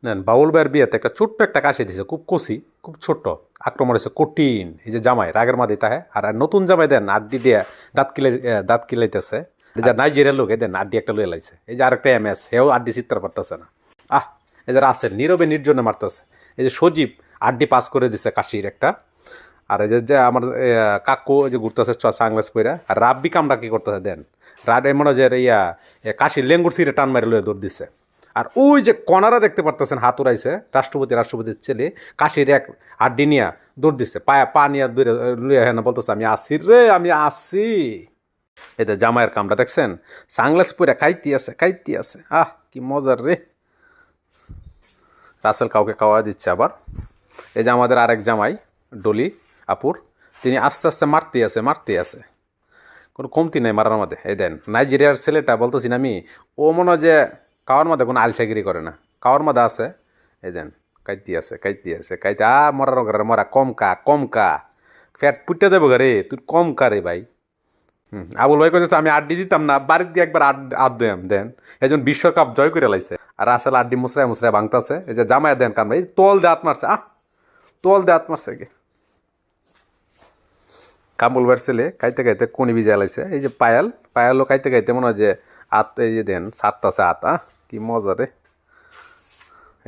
নেন বাউল ভাইয়ের বিয়েতে একটা ছোট্ট একটা কাশি দিছে, খুব কষি, খুব ছোট্ট। আক্রমণ হয়েছে কঠিন। এই যে জামাই রাগের মাঝে তাহে আর নতুন জামাই দেন আড্ডি দিয়ে দাঁত কিলাইতেছে। এই যে নাইজেরিয়ার লোক দেন আড্ডি একটা লয়ে লাইছে। এই যে আরেকটা MS, হেও আড্ডি চিত্র পারতেছে না। আহ, এই যে রাসেল নীরবে নির্জনে মারতেছে। এই যে সজীব আড্ডি পাস করে দিছে কাশির একটা। আর এই যে আমার কাকু যে ঘুরতেছে সাংলাস পইরা। আর রাব্বি কামটা কি করতেছে দেন, রাত মনে হয় যে কাশির লেঙ্গুর সিরে টান মারে লয়ে দৌড় দিছে। আর ওই যে কনারা দেখতে পারতেছেন হাত উড়াইছে, রাষ্ট্রপতির ছেলে কাশির এক আড্ডি নিয়া দৌড় দিচ্ছে, পা নিয়ে দৌড়ে লুয়ে হ্যাঁ বলতেছে আমি আসি রে, আমি আসি। এতে জামাইয়ের কামটা দেখছেন, সাংলাস পইরা খাইতে আছে। আহ, কি মজার রে। রাসেল কাউকে খাওয়া দিচ্ছে আবার। এই যে আমাদের আরেক জামাই ডলি আপুর, তিনি আস্তে আস্তে মারতে আছে, কোনো কমতি নেই মারার মধ্যে। এই দেন নাইজেরিয়ার ছেলেটা বলতেছি না আমি, ও মনে হয় যে খাওয়ার মধ্যে কোনো আলসাগিরি করে না, খাওয়ার মধ্যে আছে। এই দেন কাইতে মরার ঘরে মরা, কম কা ফ্যাট পুটে দেবো ঘরে, তুই কম কা রে ভাই। আবুল ভাই কইতেছে আমি আড্ডি দিতাম না, বাড়ির দিয়ে একবার আড দেন। এই জন্য বিশ্বকাপ জয় করে লাইছে। আর আসলে আড্ডি মুসরায় ভাঙতাছে। এই যে জামাই দেন কারণ এই তোল দিয়ে হাত মারছে, তোল দিয়ে হাত মারছে গে। কামরুল ভাইয়ের ছেলে খাইতে কোনি ভিজা লাইছে। এই যে পায়ালও খাইতে মনে হয় যে এই যে দেন সাতটাছে কি মজা রে।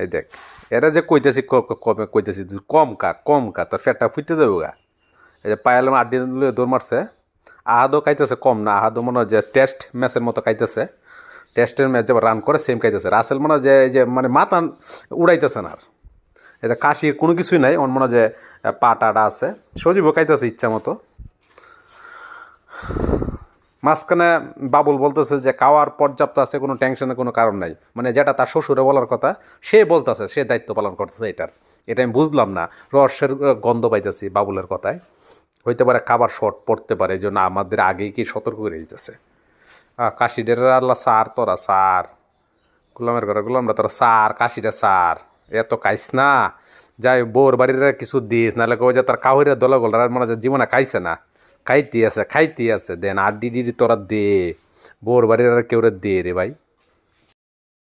এই দেখ, এরা যে কইতেছি কইতেছি কম কা তোর ফ্যাটটা ফুটতে দেবো গা। এই যে পায়াল আড্ডি দৌড় মারছে। আহাদও খাইতেছে কম না, আহাদও মনে হয় যে টেস্ট ম্যাচের মতো খাইতেছে। টেস্টের ম্যাচ যাবার রান করে সেম খাইতেছে। রাসেল মনে হয় যে এই যে মানে মাথা উড়াইতেছে না আর। এটা কাশির কোনো কিছুই নাই, ওর মনে হয় যে পা টাটা আছে। সজীবও খাইতেছে ইচ্ছা মতো। মাঝখানে বাবুল বলতেছে যে খাওয়ার পর্যাপ্ত আছে, কোনো টেনশনের কোনো কারণ নাই। মানে যেটা তার শ্বশুরে বলার কথা সে বলতেছে, সে দায়িত্ব পালন করতেছে এটার। এটা আমি বুঝলাম না, রহস্যের গন্ধ পাইতেছি বাবুলের কথায়। হইতে পারে খাবার শর্ট পড়তে পারে, এই জন্য আমাদের আগেই কি সতর্ক করে দিতেছে। কাশিডের আল্লাহ সার, তোরা সার গোলামের ঘরে গোলামরা তোরা সার, কাশিটা সার, এত খাইস না। যাই বউর বাড়ির কিছু দিস, নাহলে কই যে তোর কাহুরের দল গোল মনে হয় জীবনে খাইছে না। খাইতে আছে দেন আড্ডি ডিডি তোরা দে, বউর বাড়ির কেউ দে রে ভাই।